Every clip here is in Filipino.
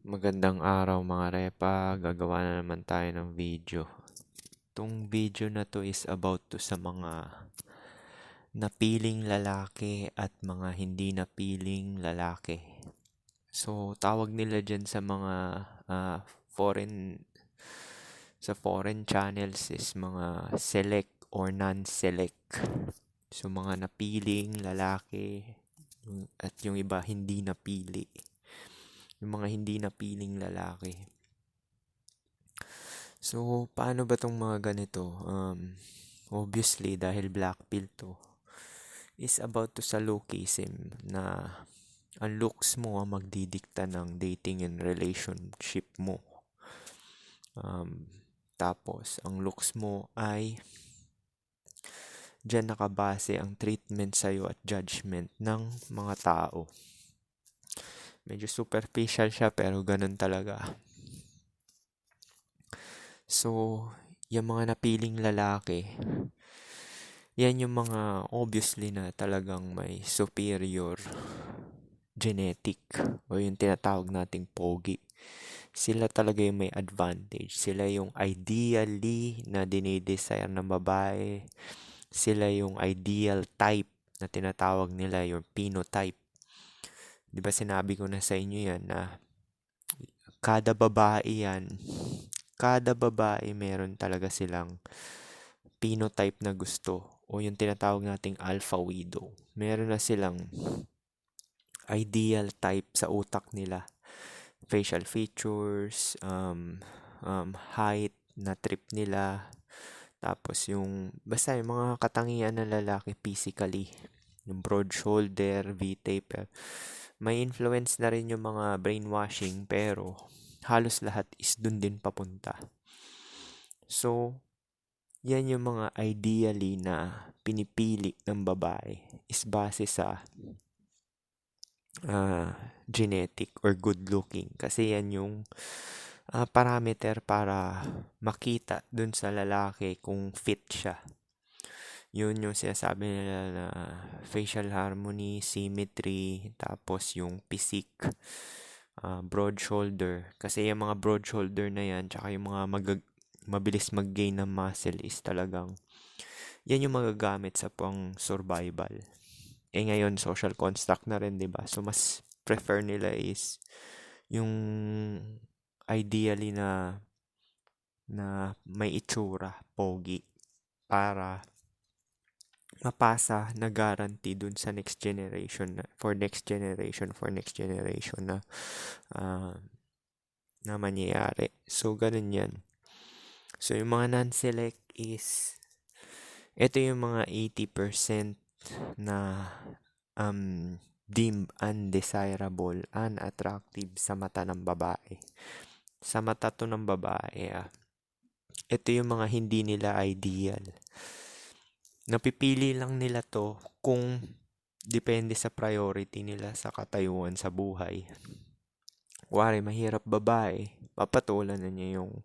Magandang araw mga repa, gagawa na naman tayo ng video. Itong video na to is about to sa mga napiling lalaki at mga hindi napiling lalaki. So, tawag nila dyan sa mga ah, foreign sa foreign channels is mga select or non-select. So, mga napiling lalaki at yung iba hindi napili. Yung mga hindi napiling lalaki. So, paano ba tong mga ganito? Obviously, dahil black pill to, is about to sa lookism na ang looks mo ang magdidikta ng dating and relationship mo. Tapos, ang looks mo ay dyan nakabase ang treatment sa'yo at judgment ng mga tao. Medyo superficial siya pero ganun talaga. So, yung mga napiling lalaki, yan yung mga obviously na talagang may superior genetic o yung tinatawag nating pogi. Sila talaga yung may advantage. Sila yung ideally na dinidesire ng babae. Sila yung ideal type na tinatawag nila yung phenotype. Di ba sinabi ko na sa inyo yan na kada babae yan, kada babae meron talaga silang phenotype na gusto o yung tinatawag nating alpha widow. Meron na silang ideal type sa utak nila. Facial features, height na trip nila. Tapos yung, basta yung mga katangian ng lalaki physically. Yung broad shoulder, V-taper. May influence na rin yung mga brainwashing pero halos lahat is dun din papunta. So, yan yung mga ideally na pinipili ng babae is base sa genetic or good looking. Kasi yan yung parameter para makita dun sa lalaki kung fit siya. Yun yung sinasabi nila na facial harmony, symmetry, tapos yung physique, broad shoulder. Kasi yung mga broad shoulder na yan, tsaka yung mga mabilis mag-gain ng muscle is talagang yan yung magagamit sa pang survival. Ngayon social construct na rin, 'di ba? So mas prefer nila is yung ideally na may itsura, pogi para mapasa na guarantee dun sa next generation for next generation na mangyayari. So ganun 'yan. So yung mga non-select is ito yung mga 80% na deemed undesirable, unattractive sa mata ng babae. Sa mata to ng babae, ito yung mga hindi nila ideal. Napipili lang nila to kung depende sa priority nila sa katayuan sa buhay. Kuwari, mahirap babae, papatulan na niya yung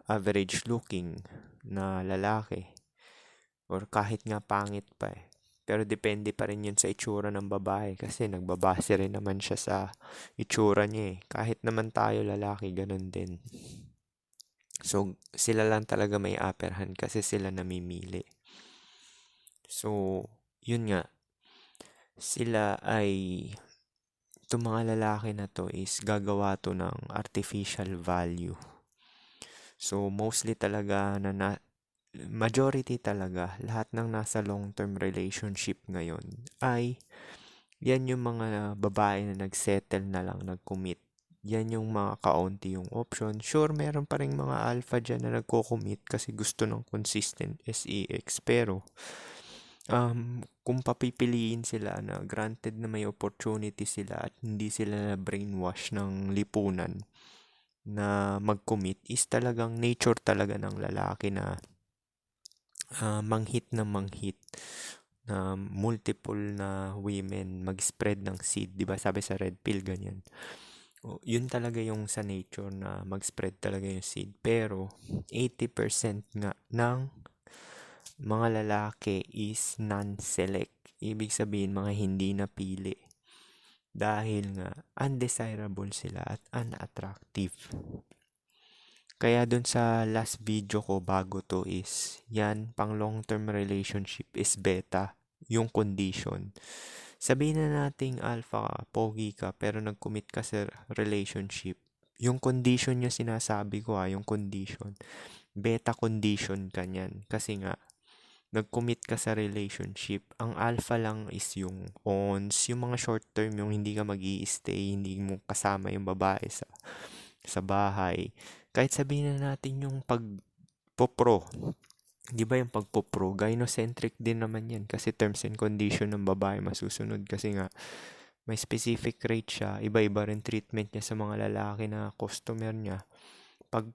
average looking na lalaki. Or kahit nga pangit pa eh. Pero depende pa rin yun sa itsura ng babae kasi nagbabase rin naman siya sa itsura niya eh. Kahit naman tayo lalaki, ganun din. So, sila lang talaga may upper hand kasi sila namimili. So, yun nga. Sila ay, itong mga lalaki na to is gagawa to ng artificial value. So, mostly talaga majority talaga, lahat ng nasa long-term relationship ngayon ay yan yung mga babae na nagsettle na lang, nag-commit. Yan yung mga kaunti yung option. Sure, meron pa rin mga alpha dyan na nagko-commit kasi gusto ng consistent sex. Pero, kung papipiliin sila na granted na may opportunity sila at hindi sila na brainwash ng lipunan na mag-commit is talagang nature talaga ng lalaki na manghit na manghit na multiple na women mag-spread ng seed, 'di ba? Sabi sa red pill ganyan. Yun talaga yung sa nature na mag-spread talaga yung seed. Pero 80% nga ng mga lalaki is non-select. Ibig sabihin mga hindi napili. dahil nga undesirable sila at unattractive. Kaya dun sa last video ko bago to is, yan, pang long-term relationship is beta, yung condition. Sabihin na nating alpha ka, pogi ka, pero nag-commit ka sa relationship. Yung condition yung sinasabi ko yung condition. Beta condition ka niyan. Kasi nga, nag-commit ka sa relationship. Ang alpha lang is yung ons, yung mga short term, yung hindi ka mag-i-stay, hindi mo kasama yung babae sa bahay. Kahit sabihin na natin yung pagpo-pro. Di ba yung pagpo-pro? Gynocentric din naman yan. Kasi terms and condition ng babae masusunod. Kasi nga, may specific rate siya. Iba-iba rin treatment niya sa mga lalaki na customer niya. Pag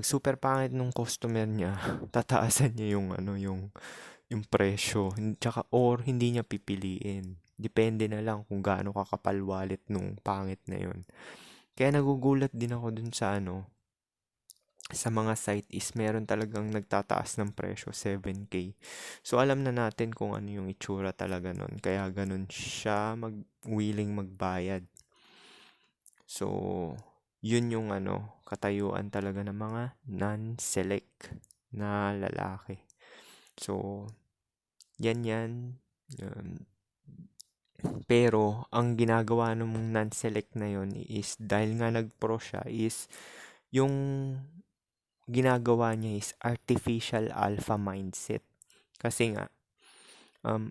super pangit nung customer niya, tataasan niya yung presyo. Tsaka, or hindi niya pipiliin. Depende na lang kung gaano kakapal wallet nung pangit na yun. Kaya nagugulat din ako dun sa mga site is meron talagang nagtataas ng presyo, 7K. So, alam na natin kung ano yung itsura talaga nun. Kaya ganun siya willing magbayad. So, yun yung katayuan talaga ng mga non-select na lalaki. So, yan. Pero, ang ginagawa ng non-select na yun is, dahil nga nag-pro siya, is yung ginagawa niya is artificial alpha mindset. Kasi nga,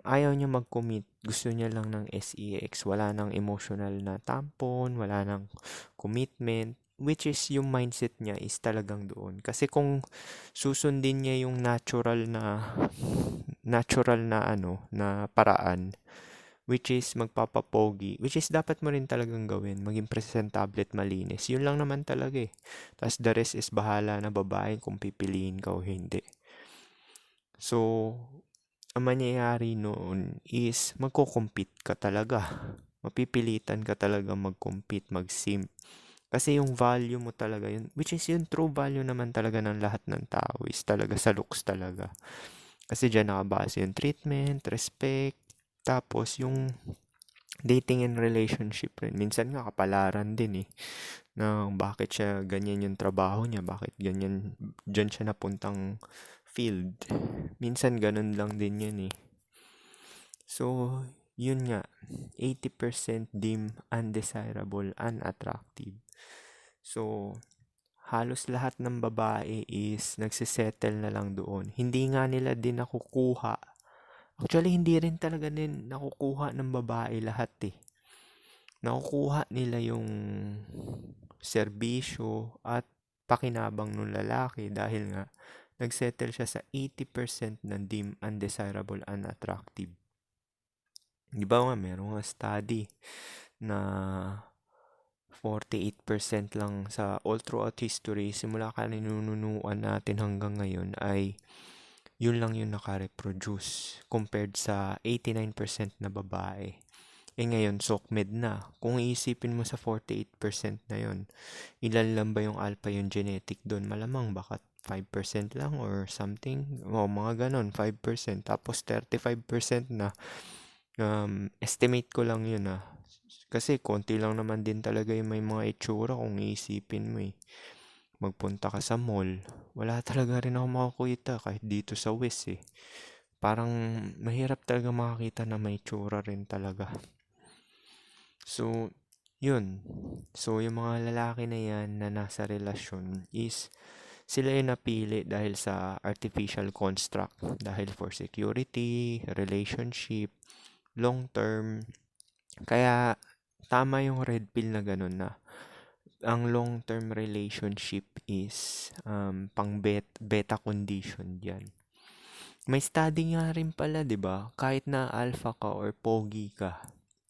ayaw niya mag-commit. Gusto niya lang ng sex. Wala nang emotional na tampon, wala nang commitment. Which is, yung mindset niya is talagang doon. Kasi kung susundin niya yung natural na na paraan, which is magpapapogi, which is dapat mo rin talagang gawin, maging presentable at malinis. Yun lang naman talaga eh. Tapos the rest is bahala na babae kung pipiliin ka o hindi. So, ang mangyayari noon is magko-compete ka talaga. Mapipilitan ka talaga mag-compete, mag-simp. Kasi yung value mo talaga yun, which is yung true value naman talaga ng lahat ng tao is talaga sa looks talaga. Kasi dyan nakabase yung treatment, respect, tapos yung dating and relationship rin. Minsan nga kapalaran din eh. Na bakit siya ganyan yung trabaho niya, bakit ganyan dyan siya napuntang field. Minsan ganun lang din yan eh. So, yun nga, 80% deem undesirable, unattractive. So, halos lahat ng babae is nagsisettle na lang doon. Hindi nga nila din nakukuha. Actually, hindi rin talaga din nakukuha ng babae lahat eh. Nakukuha nila yung serbisyo at pakinabang ng lalaki dahil nga nagsettle siya sa 80% ng deem undesirable, unattractive. Di ba nga, meron nga study na 48% lang sa all throughout history, simula ka ninununuan natin hanggang ngayon ay yun lang yung nakareproduce compared sa 89% na babae. Ngayon, SOCMED na. Kung iisipin mo sa 48% na yun, ilan lang ba yung alpha yung genetic doon? Malamang baka 5% lang or something. Mga ganon, 5%. Tapos 35% na. Estimate ko lang yun Kasi konti lang naman din talaga yung may mga itsura kung iisipin mo eh. Magpunta ka sa mall, wala talaga rin ako makakita kahit dito sa West eh. Parang mahirap talaga makakita na may itsura rin talaga. So, yun. So, yung mga lalaki na yan na nasa relasyon is sila yung napili dahil sa artificial construct. Dahil for security, relationship, long term. Kaya, tama yung red pill na ganun na ang long-term relationship is pang beta condition yan. May study nga rin pala, 'di ba? Kahit na alpha ka or pogi ka,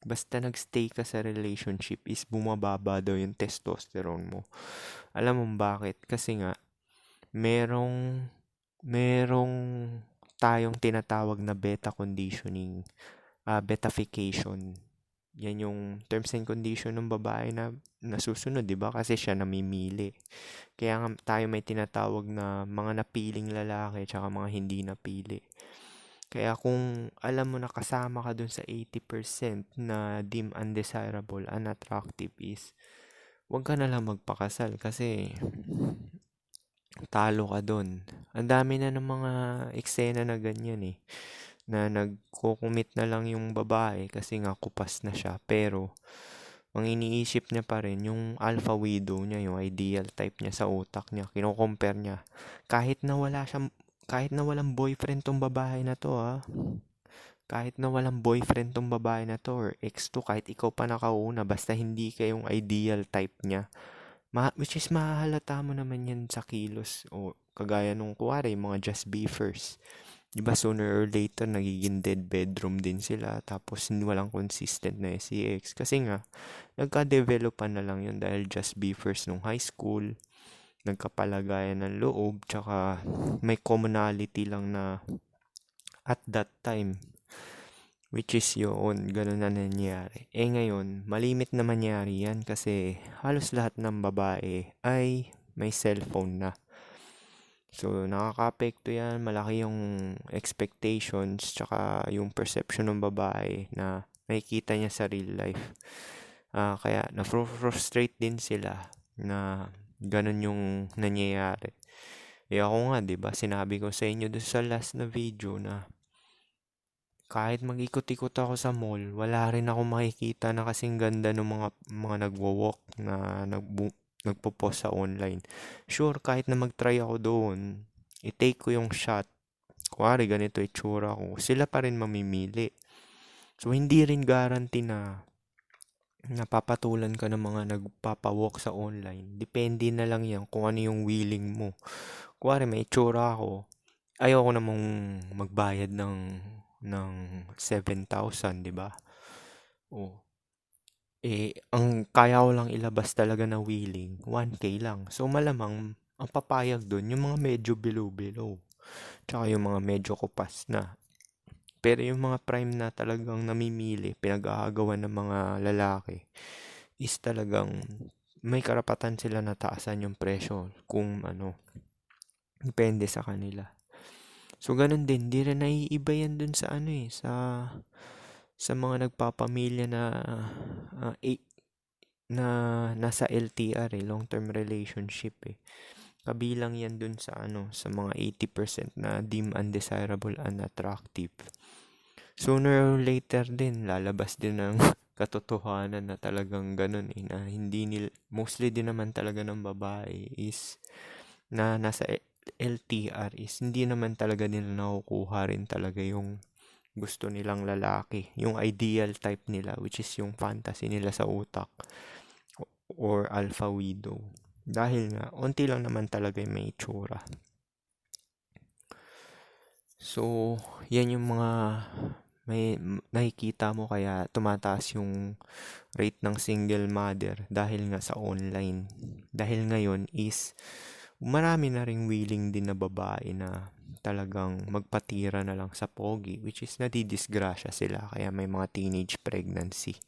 basta nagstay ka sa relationship is bumababa daw yung testosterone mo. Alam mo bakit? Kasi nga merong tayong tinatawag na beta conditioning, betafication. Yan yung terms and condition ng babae na nasusunod, di ba? Kasi siya namimili. Kaya nga tayo may tinatawag na mga napiling lalaki tsaka mga hindi napili. Kaya kung alam mo na kasama ka dun sa 80% na deem undesirable, unattractive is, huwag ka na lang magpakasal kasi talo ka dun. Ang dami na ng mga eksena na ganyan eh, na nagko-commit na lang yung babae kasi nga kupas na siya. Pero, ang iniisip niya pa rin yung alpha widow niya, yung ideal type niya sa utak niya. Kino-compare niya. Kahit na wala siyang, kahit na walang boyfriend tong babae na to ha. Kahit na walang boyfriend tong babae na to or ex to, kahit ikaw pa nakauna, basta hindi ka yung ideal type niya. Which is mahahalata mo naman yan sa kilos o kagaya nung kuwari, mga just beefers. Diba sooner or later nagiging dead bedroom din sila tapos walang consistent na sex. Kasi nga, nagka-developan na lang yun dahil just beefers nung high school, nagkapalagayan ng loob, tsaka may commonality lang na at that time. Which is yun, ganun na nangyari. Ngayon, malimit na mangyari yan kasi halos lahat ng babae ay may cellphone na. So, nakaka-apekto yan. Malaki yung expectations tsaka yung perception ng babae na nakikita niya sa real life. Kaya, na-frustrate din sila na ganun yung nangyayari. Ako nga, di ba, sinabi ko sa inyo doon sa last na video na kahit mag-ikot-ikot ako sa mall, wala rin ako makikita na kasing ganda ng mga nagwo-walk na nagpo-post sa online. Sure, kahit na mag-try ako doon, i-take ko yung shot. Kuwari ganito itsura ko, sila pa rin mamimili. So, hindi rin guarantee na napapatulan ka ng mga nagpapawalk sa online. Depende na lang yan kung ano yung willing mo. Kuwari may itsura ako, ayoko namang magbayad ng 7,000, 'di ba? Oh. Ang kaya ko lang ilabas talaga na willing, 1K lang. So malamang ang papayag doon yung mga medyo below-below. Tsaka yung mga medyo kupas na. Pero yung mga prime na talagang namimili, pinag-aagawan ng mga lalaki, is talagang may karapatan sila na taasan yung presyo kung ano, depende sa kanila. So, ganun din. Di rin naiiba yan dun sa ano eh, sa mga nagpapamilya na, na nasa LTR eh, long-term relationship eh. Kabilang yan dun sa ano, sa mga 80% na deem undesirable, unattractive. Sooner or later din, lalabas din ng katotohanan na talagang ganun eh, na hindi mostly din naman talaga ng babae is na nasa LTR is hindi naman talaga nila nakukuha rin talaga yung gusto nilang lalaki, yung ideal type nila, which is yung fantasy nila sa utak or alpha widow. Dahil nga, unti lang naman talaga yung may itsura. So, yan yung mga may nakikita mo kaya tumataas yung rate ng single mother dahil nga sa online. Dahil ngayon is marami na ring willing din na babae na talagang magpatira na lang sa pogi, which is nadidisgrasya sila kaya may mga teenage pregnancy.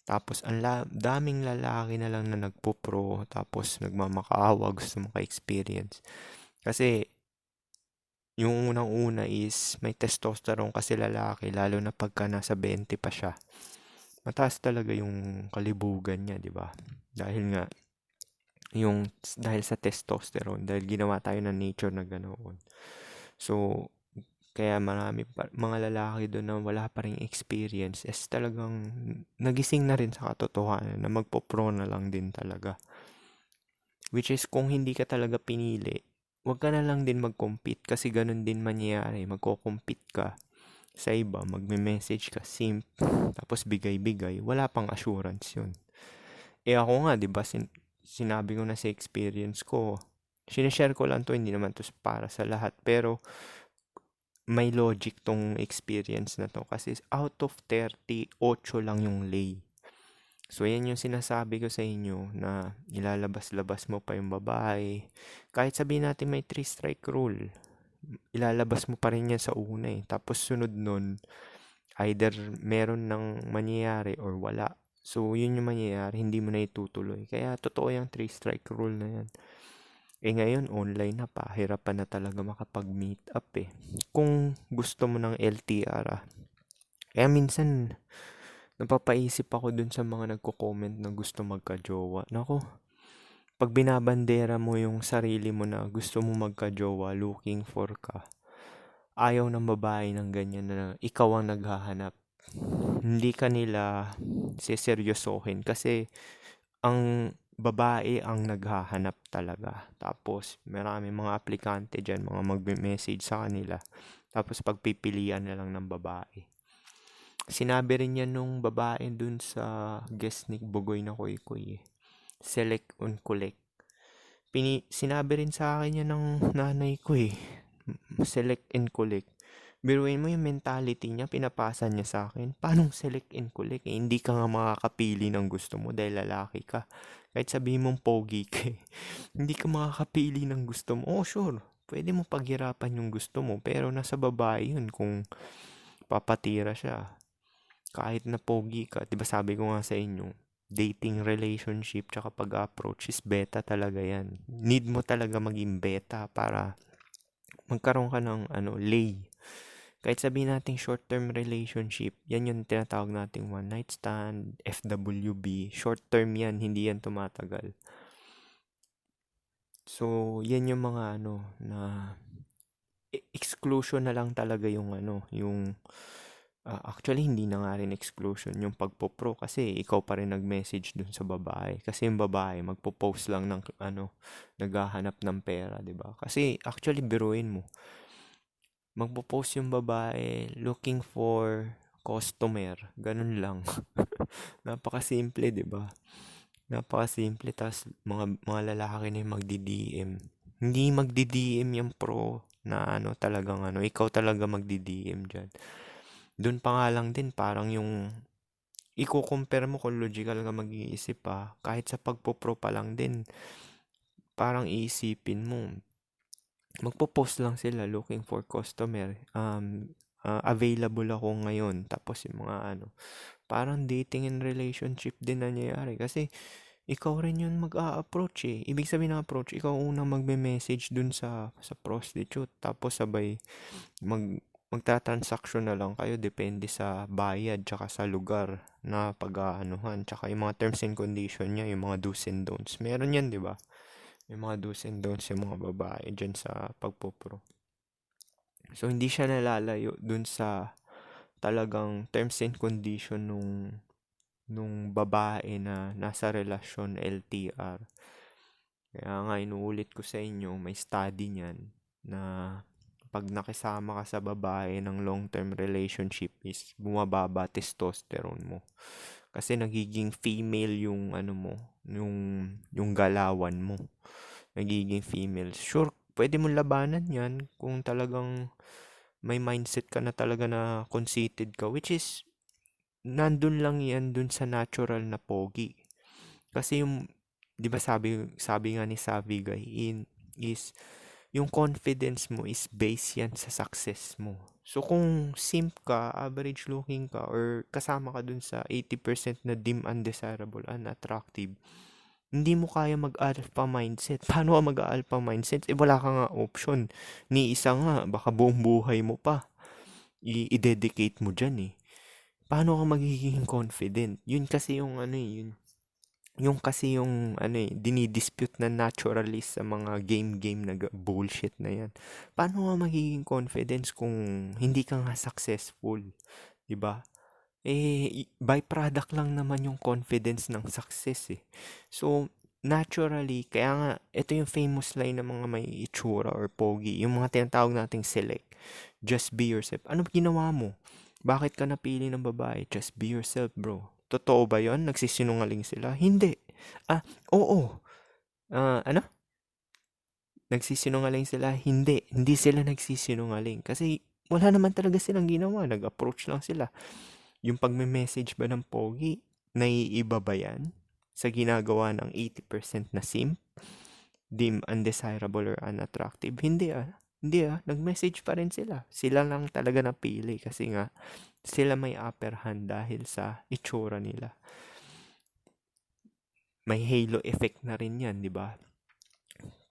Tapos ang daming lalaki na lang na nagpo-pro tapos nagmamakaawa, gusto maka-experience. Kasi yung unang-una is may testosterone kasi lalaki lalo na pagka nasa 20 pa siya. Mataas talaga yung kalibugan niya, 'di ba? Dahil nga dahil sa testosterone, dahil ginawa tayo ng nature na ganoon. So, kaya marami mga lalaki doon na wala pa ring experience is talagang nagising na rin sa katotohanan na magpo-pro na lang din talaga. Which is kung hindi ka talaga pinili, wag ka na lang din mag-compete kasi ganun din mangyayari. Magko-compete ka sa iba, magme-message ka, simp, tapos bigay-bigay. Wala pang assurance yun. Ako nga, di ba, sinabi ko na sa experience ko, sinishare ko lang to, hindi naman to para sa lahat. Pero, may logic tong experience na to kasi out of 30, 8 lang yung lay. So, yan yung sinasabi ko sa inyo na ilalabas-labas mo pa yung babae. Kahit sabihin natin may 3-strike rule, ilalabas mo pa rin yan sa una eh. Tapos sunod nun, either meron ng mangyayari or wala. So, yun yung mangyayari, hindi mo na itutuloy. Kaya, totoo yung 3-strike rule na yan. Ngayon online na, pahirapan na talaga makapag-meet up eh. Kung gusto mo ng LTR Kaya minsan napapaisip ako dun sa mga nagko-comment na gusto magka-jowa. Nako, pag binabandera mo yung sarili mo na gusto mo magka-jowa, looking for ka, ayaw ng babae ng ganyan na ikaw ang naghahanap. Hindi ka nila seseryosohin kasi ang babae ang naghahanap talaga. Tapos marami mga aplikante dyan, mga magme-message sa kanila. Tapos pagpipilian na lang ng babae. Sinabi rin yan nung babae dun sa guest ni Bugoy na Koy Koy eh. Select on collect. Sinabi rin sa akin yan ng nanay ko eh. Select and collect. Biruin mo yung mentality niya, pinapasa niya sa akin. Paano select and collect? Hindi ka nga makakapili ng gusto mo dahil lalaki ka. Kahit sabihin mong pogi ka eh. Hindi ka makakapili ng gusto mo. Oh, sure. Pwede mo paghirapan yung gusto mo. Pero nasa babae yun kung papatira siya. Kahit na pogi ka. Diba sabi ko nga sa inyo, dating relationship tsaka pag-approach is beta talaga yan. Need mo talaga maging beta para magkaroon ka ng lay. Kahit sabihin natin short-term relationship, yan yung tinatawag nating one night stand, FWB. Short-term yan, hindi yan tumatagal. So, yan yung mga na exclusion na lang talaga yung yung actually hindi na nga rin exclusion yung pagpo-pro kasi ikaw pa rin nag-message dun sa babae. Kasi yung babae magpo-post lang ng naghahanap ng pera, 'di ba? Kasi actually biruin mo, magpo-post yung babae looking for customer. Ganun lang. Napakasimple, 'di ba? Napakasimple. Tas mga lalaki na yung magdi-DM. Hindi magdi-DM yung pro na talagang ikaw talaga magdi-DM diyan. Doon pa nga lang din parang yung iko-compare mo kung logical ka mag-iisip kahit sa pagpo-pro pa lang din, parang iisipin mo, magpo-post lang sila looking for customer. Available ako ngayon. Tapos yung mga parang dating and relationship din nangyayari. Kasi ikaw rin yung mag-a-approach eh. Ibig sabihin ng approach, ikaw unang magme-message dun sa prostitute. Tapos sabay magta-transaction na lang kayo depende sa bayad tsaka sa lugar na pag-aanuhan. Tsaka yung mga terms and condition niya, yung mga do's and don'ts. Meron yan, di ba? Yung mga do's and don'ts yung mga babae dyan sa pagpupro. So, hindi siya nalalayo dun sa talagang terms and condition nung babae na nasa relasyon LTR. Kaya nga, inuulit ko sa inyo, may study niyan na pag nakisama ka sa babae ng long-term relationship is bumababa testosterone mo. Kasi nagiging female yung mo, yung galawan mo. Nagiging female. Sure, pwede mong labanan yan kung talagang may mindset ka na talaga na conceited ka, which is nandun lang yan dun sa natural na pogi. Kasi yung, di ba sabi nga ni Savvy Guy is yung confidence mo is based yan sa success mo. So kung simp ka, average looking ka, or kasama ka dun sa 80% na dim, undesirable, unattractive, hindi mo kaya mag-alpha mindset. Paano ka mag-alpha mindset? Wala ka nga option. Ni isa nga, baka buong buhay mo pa i-dedicate mo dyan eh. Paano ka magiging confident? Yun kasi yung yung kasi yung dinidispute na naturalist sa mga game na bullshit na yan. Paano ka magiging confidence kung hindi ka nga successful? 'Di ba? Byproduct lang naman yung confidence ng success eh. So, naturally, kaya nga, ito yung famous line ng mga may itsura or pogi, yung mga tinatawag nating select. Just be yourself. Ano ginawa mo? Bakit ka napili ng babae? Just be yourself, bro. Totoo ba yon? Nagsisinungaling sila? Hindi. Oo. Ano? Nagsisinungaling sila? Hindi. Hindi sila nagsisinungaling. Kasi wala naman talaga silang ginawa. Nag-approach lang sila. Yung pagme-message ba ng pogi, naiiba ba yan sa ginagawa ng 80% na simp? Dim, undesirable, or unattractive? Hindi Hindi nag-message pa rin sila. Sila lang talaga napili kasi nga sila may upper hand dahil sa itsura nila. May halo effect na rin yan, di ba?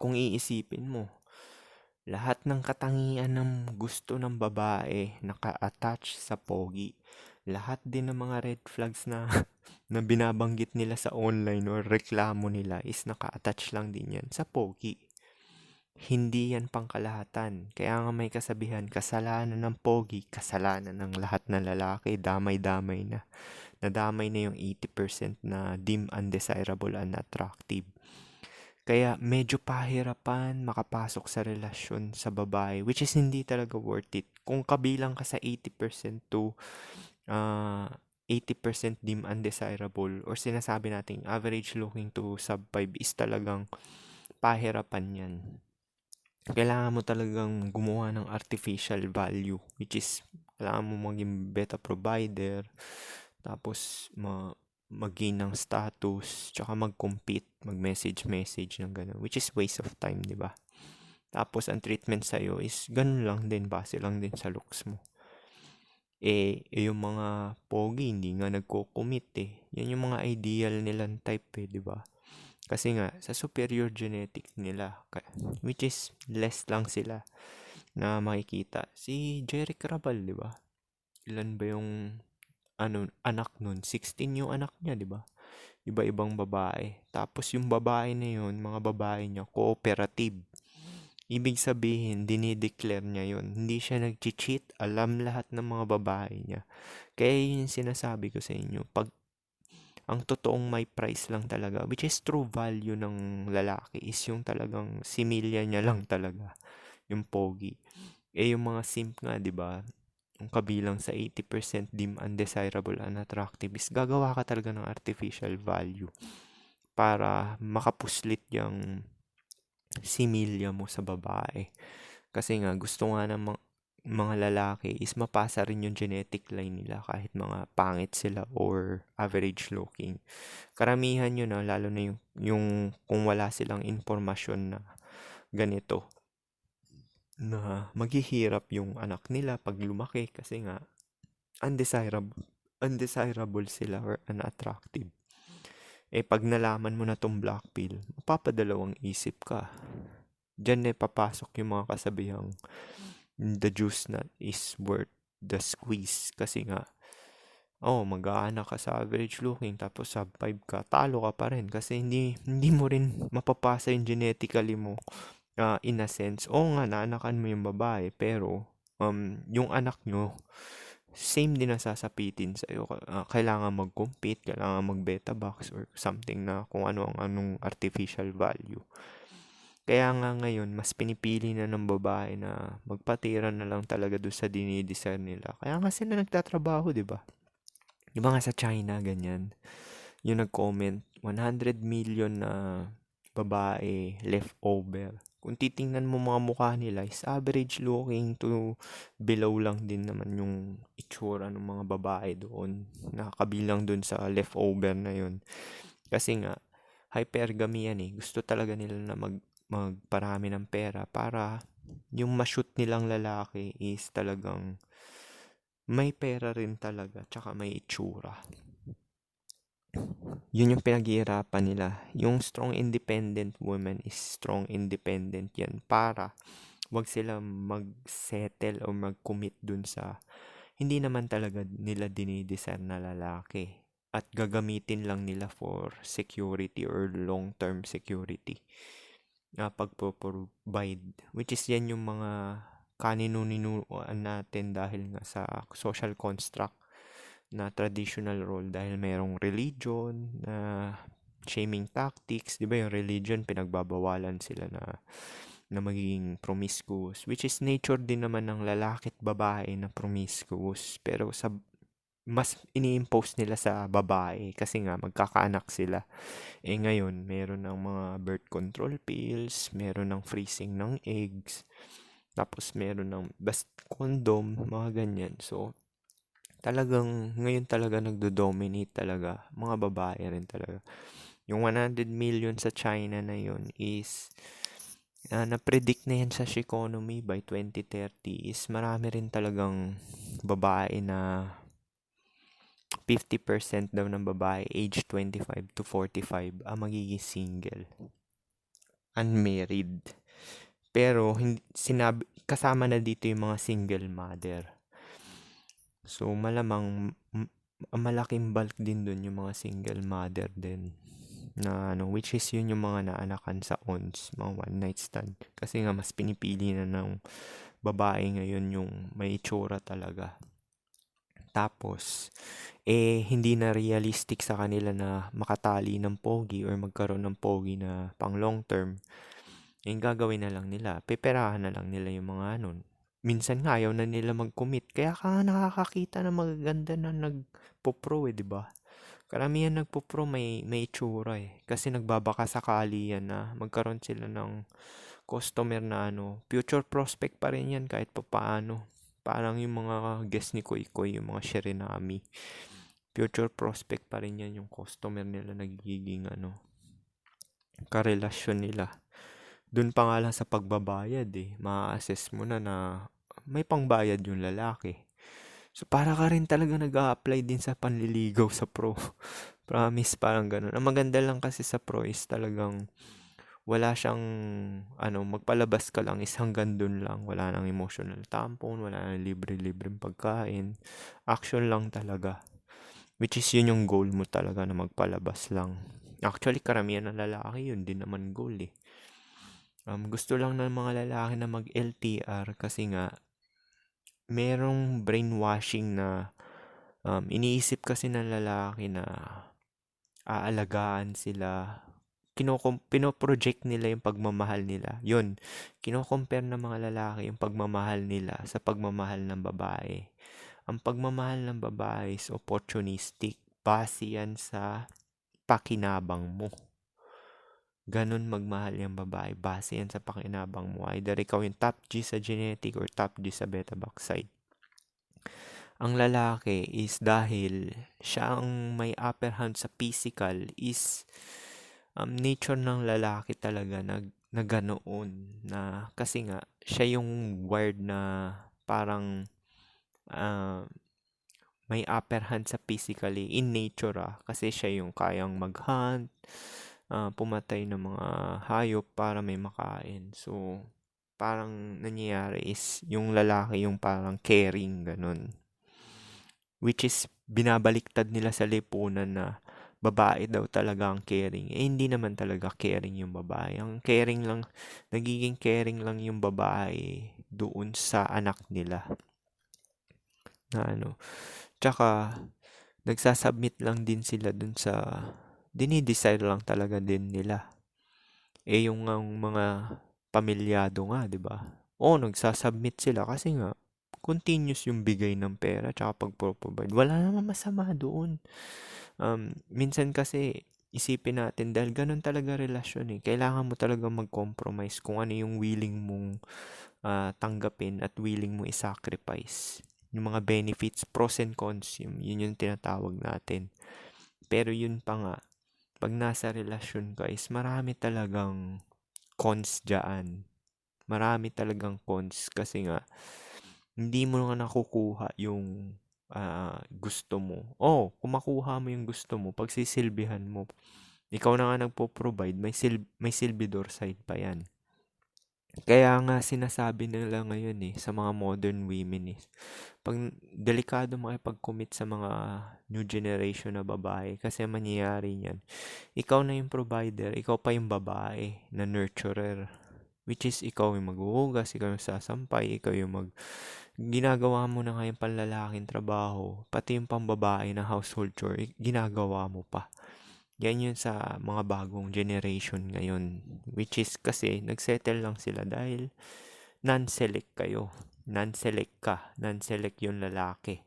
kung iisipin mo, lahat ng katangian ng gusto ng babae naka-attach sa pogi. Lahat din ng mga red flags na na binabanggit nila sa online or reklamo nila is naka-attach lang din yan sa pogi. Hindi yan pangkalahatan. Kaya nga may kasabihan, kasalanan ng pogi, kasalanan ng lahat ng lalaki, damay-damay na. Nadamay na yung 80% na dim, undesirable, unattractive. Kaya medyo pahirapan makapasok sa relasyon sa babae, which is hindi talaga worth it. Kung kabilang ka sa 80% to 80% dim undesirable or sinasabi nating average looking to sub 5 is talagang pahirapan yan. Kailangan mo talagang gumawa ng artificial value, which is kailangan mo maging beta provider, tapos mag-gain ng status, tsaka mag-compete, mag-message ng gano'n, which is waste of time, di ba? Tapos ang treatment sa'yo is ganun lang din, base lang din sa looks mo. Yung mga pogi, hindi nga nagko-commit Yan yung mga ideal nilang type di ba? Kasi nga, sa superior genetics nila, which is less lang sila na makikita. Si Jeric Rabal, di ba? Ilan ba yung anak nun? 16 yung anak niya, di ba? Iba-ibang babae. Tapos yung babae na yun, mga babae niya, cooperative. Ibig sabihin, dinideclare niya yun. Hindi siya nag-cheat. Alam lahat ng mga babae niya. Kaya yun yung sinasabi ko sa inyo. Pag ang totoong may price lang talaga, which is true value ng lalaki, is yung talagang similya niya lang talaga. Yung pogi. Yung mga simp nga, di ba? Yung kabilang sa 80% dim, undesirable, unattractive is gagawa ka talaga ng artificial value para makapuslit yung similya mo sa babae. Kasi nga, gusto nga ng mga lalaki is mapasa rin yung genetic line nila kahit mga pangit sila or average looking. Karamihan yun lalo na yung kung wala silang informasyon na ganito na maghihirap yung anak nila pag lumaki kasi nga undesirable sila or unattractive. Pag nalaman mo na tong black pill, mapapadalawang isip ka. Diyan papasok yung mga kasabihang the juice na is worth the squeeze. Kasi nga, mag-aanak ka sa average looking tapos sub 5 ka, talo ka pa rin kasi hindi mo rin mapapasa yung genetically mo in a sense. Nga, naanakan mo yung babae pero yung anak nyo, same din ang sasapitin sa'yo. Kailangan mag-compete, kailangan mag-beta box or something na kung anong artificial value. Kaya nga ngayon, mas pinipili na ng babae na magpatira na lang talaga doon sa dinidesire nila. Kaya nga sila nagtatrabaho, di ba? Di ba nga sa China, ganyan. Yung nag-comment, 100 million na babae leftover. Kung titingnan mo mga mukha nila, is average looking to below lang din naman yung itsura ng mga babae doon. Nakakabilang doon sa leftover na yun. Kasi nga, hypergamy yan Gusto talaga nila na magparami ng pera para yung ma-shoot nilang lalaki is talagang may pera rin talaga tsaka may itsura. Yun yung pinag-iirapan nila. Yung strong independent woman is strong independent yan para wag sila mag-settle o mag-commit dun sa hindi naman talaga nila dinidesire na lalaki at gagamitin lang nila for security or long-term security. Pagpo-provide, which is yan yung mga kaninu-ninuan natin dahil nga sa social construct na traditional role dahil mayroong religion na shaming tactics, di ba yung religion pinagbabawalan sila na magiging promiscuous, which is nature din naman ng lalaki at babae na promiscuous, pero mas ini-impose nila sa babae kasi nga magkakaanak sila. Ngayon, meron ng mga birth control pills, meron ng freezing ng eggs, tapos meron ng condom, mga ganyan. So, talagang, ngayon talaga nagdo-dominate talaga, mga babae rin talaga. Yung 100 million sa China na yun is, na-predict na yan sa Sheconomy by 2030 is marami rin talagang babae na 50% daw ng babae age 25 to 45 ang magiging single. unmarried. Pero hindi sinabi kasama na dito yung mga single mother. So malamang malaking bulk din dun yung mga single mother din na which is yun yung mga naanakan sa ons, mga one night stand. Kasi nga mas pinipili na ng babae ngayon yung may itsura talaga. Tapos, hindi na realistic sa kanila na makatali ng pogi or magkaroon ng pogi na pang long term. Yung gagawin na lang nila, peperahan na lang nila yung mga minsan nga ayaw na nila mag-commit. Kaya ka nakakakita ng magaganda na nagpo-pro di ba? Karamihan nagpo-pro may itsura Kasi nagbabaka sakali yan na magkaroon sila ng customer na future prospect pa rin yan kahit papaano. Parang yung mga guest ni Koy Koy, yung mga Shirinami. Future prospect pa rin yan yung customer nila nagiging karelasyon nila. Doon pa nga lang sa pagbabayad ma-assess mo na may pangbayad yung lalaki. So para ka rin talaga nag-a-apply din sa panliligaw sa pro. Promise, parang ganun. Ang maganda lang kasi sa pro is talagang wala siyang magpalabas ka lang is hanggang dun lang. Wala nang emotional tampon, wala nang libre-libreng pagkain. Action lang talaga. Which is yun yung goal mo talaga na magpalabas lang. Actually, karamihan ng lalaki yun din naman goal gusto lang ng mga lalaki na mag-LTR kasi nga merong brainwashing na iniisip kasi ng lalaki na aalagaan sila. Pinoproject nila yung pagmamahal nila. Yun, kino-compare ng mga lalaki yung pagmamahal nila sa pagmamahal ng babae. Ang pagmamahal ng babae is opportunistic. Base yan sa pakinabang mo. Ganon magmahal yung babae. Base yan sa pakinabang mo. Either ikaw yung top G sa genetic or top G sa beta backside. Ang lalaki is dahil siya ang may upper hand sa physical is nature ng lalaki talaga na ganoon na kasi nga siya yung wired na parang may upper hand sa physically in nature kasi siya yung kayang mag-hunt, pumatay ng mga hayop para may makain. So parang nangyayari is yung lalaki yung parang caring ganun. Which is binabaliktad nila sa lipunan na babae daw talaga ang caring. Hindi naman talaga caring yung babae. Ang caring lang, nagiging caring lang yung babae doon sa anak nila. Na Tsaka, nagsasubmit lang din sila doon sa, dinidesire lang talaga din nila. Yung mga pamilyado nga, di ba? Nagsasubmit sila kasi nga, continuous yung bigay ng pera tsaka pag-provide. Wala naman masama doon. Minsan kasi isipin natin dahil ganun talaga relasyon kailangan mo talaga mag-compromise kung ano yung willing mong tanggapin at willing mo i-sacrifice. Yung mga benefits, pros and cons, yun yung tinatawag natin. Pero yun pa nga, pag nasa relasyon ka is marami talagang cons dyan. Marami talagang cons kasi nga hindi mo nga nakukuha yung gusto mo. Kung makuha mo yung gusto mo, pagsisilbihan mo, ikaw na nga nagpo-provide, may silbidor side pa yan. Kaya nga sinasabi nila ngayon sa mga modern women pag delikado makipag-commit sa mga new generation na babae kasi mangyayari niyan. Ikaw na yung provider, ikaw pa yung babae na nurturer. Which is ikaw yung maghuhugas, ikaw yung sasampay, ikaw yung ginagawa mo na ngayon panlalaking trabaho, pati yung pambabae na household chore, ginagawa mo pa. Yan yun sa mga bagong generation ngayon. Which is kasi nagsettle lang sila dahil non-select kayo. Non-select ka. Non-select yung lalaki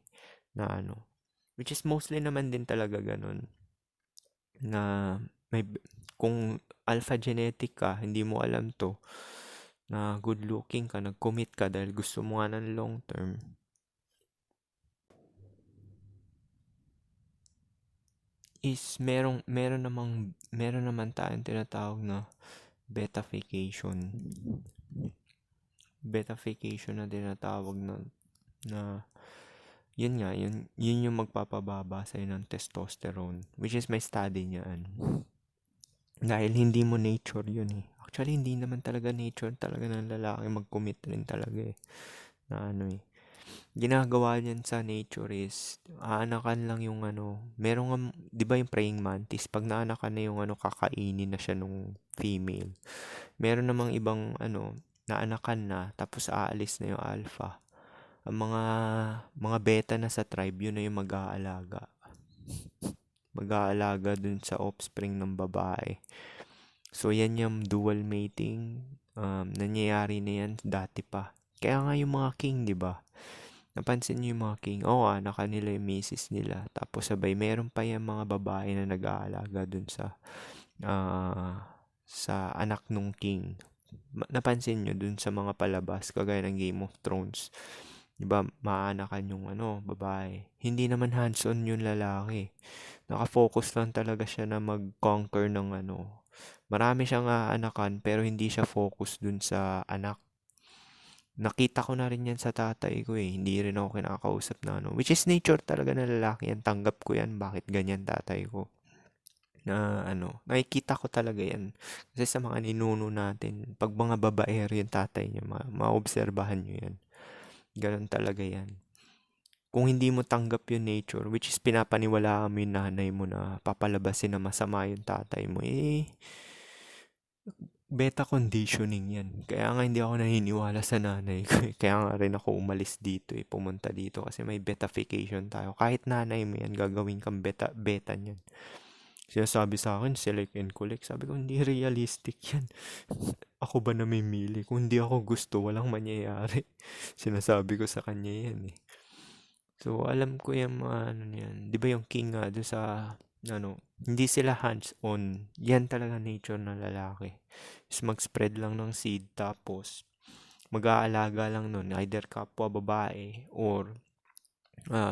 na Which is mostly naman din talaga ganun. Na kung alpha genetic ka, hindi mo alam to, na good looking ka, nag-commit ka dahil gusto mo nga ng long term, is meron naman tayong tinatawag na betafication. Betafication na tinatawag na yun nga, yun yung magpapababa sa'yo ng testosterone, which is may study niyan. Dahil hindi mo nature yun Actually, hindi naman talaga nature talaga ng lalaki mag-commit rin talaga eh. Na ano eh. Ginagawa niyan sa nature is, aanakan lang yung ano, merong, di ba yung praying mantis, pag naanakan na yung ano, kakainin na siya nung female. Meron namang ibang ano, naanakan na, tapos aalis na yung alpha. Ang mga beta na sa tribe, yun na yung mag-aalaga. Mag-aalaga dun sa offspring ng babae. So, yan yung dual mating. Nangyayari na yan dati pa. Kaya nga yung mga king, di ba? Napansin niyo yung mga king? Oo, anak nila yung misis nila. Tapos sabay, meron pa yung mga babae na nag-aalaga dun sa anak nung king. Napansin nyo dun sa mga palabas, kagaya ng Game of Thrones. Diba, maanakan yung ano, babae. Hindi naman hands-on yung lalaki. Nakafocus lang talaga siya na mag-conquer ng ano. Marami siyang aanakan, pero hindi siya focus dun sa anak. Nakita ko na rin yan sa tatay ko eh. Hindi rin ako kinakausap na ano. Which is nature talaga ng lalaki yan. Tanggap ko yan. Bakit ganyan tatay ko? Na ano, nakikita ko talaga yan. Kasi sa mga ninuno natin, pag mga babaero yung tatay niya, maobserbahan nyo yan. Ganon talaga yan. Kung hindi mo tanggap yung nature, which is pinapaniwalaan mo yung nanay mo na papalabasin na masama yung tatay mo, eh, beta conditioning yan. Kaya nga hindi ako naniniwala sa nanay ko. Kaya nga rin ako umalis dito eh, pumunta dito kasi may betafication tayo. Kahit nanay mo yan, gagawin kang beta niyan. Sinasabi sa akin, select and collect. Sabi ko, hindi realistic yan. Ako ba namimili? Kung hindi ako gusto, walang mangyayari. Sinasabi ko sa kanya yan eh. So, alam ko yung mga ano yan. Di ba yung king nga doon sa, ano, hindi sila hands-on. Yan talaga nature ng lalaki. Is mag-spread lang ng seed tapos mag-aalaga lang nun. Either kapwa babae or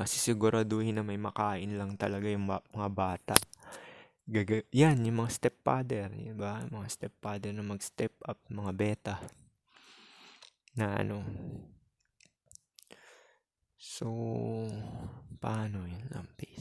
sisiguraduhin na may makain lang talaga yung mga bata. Yan, yung mga stepfather. Diba? Mga stepfather na mag-step up, mga beta. Na ano. So, paano yun, Lampi?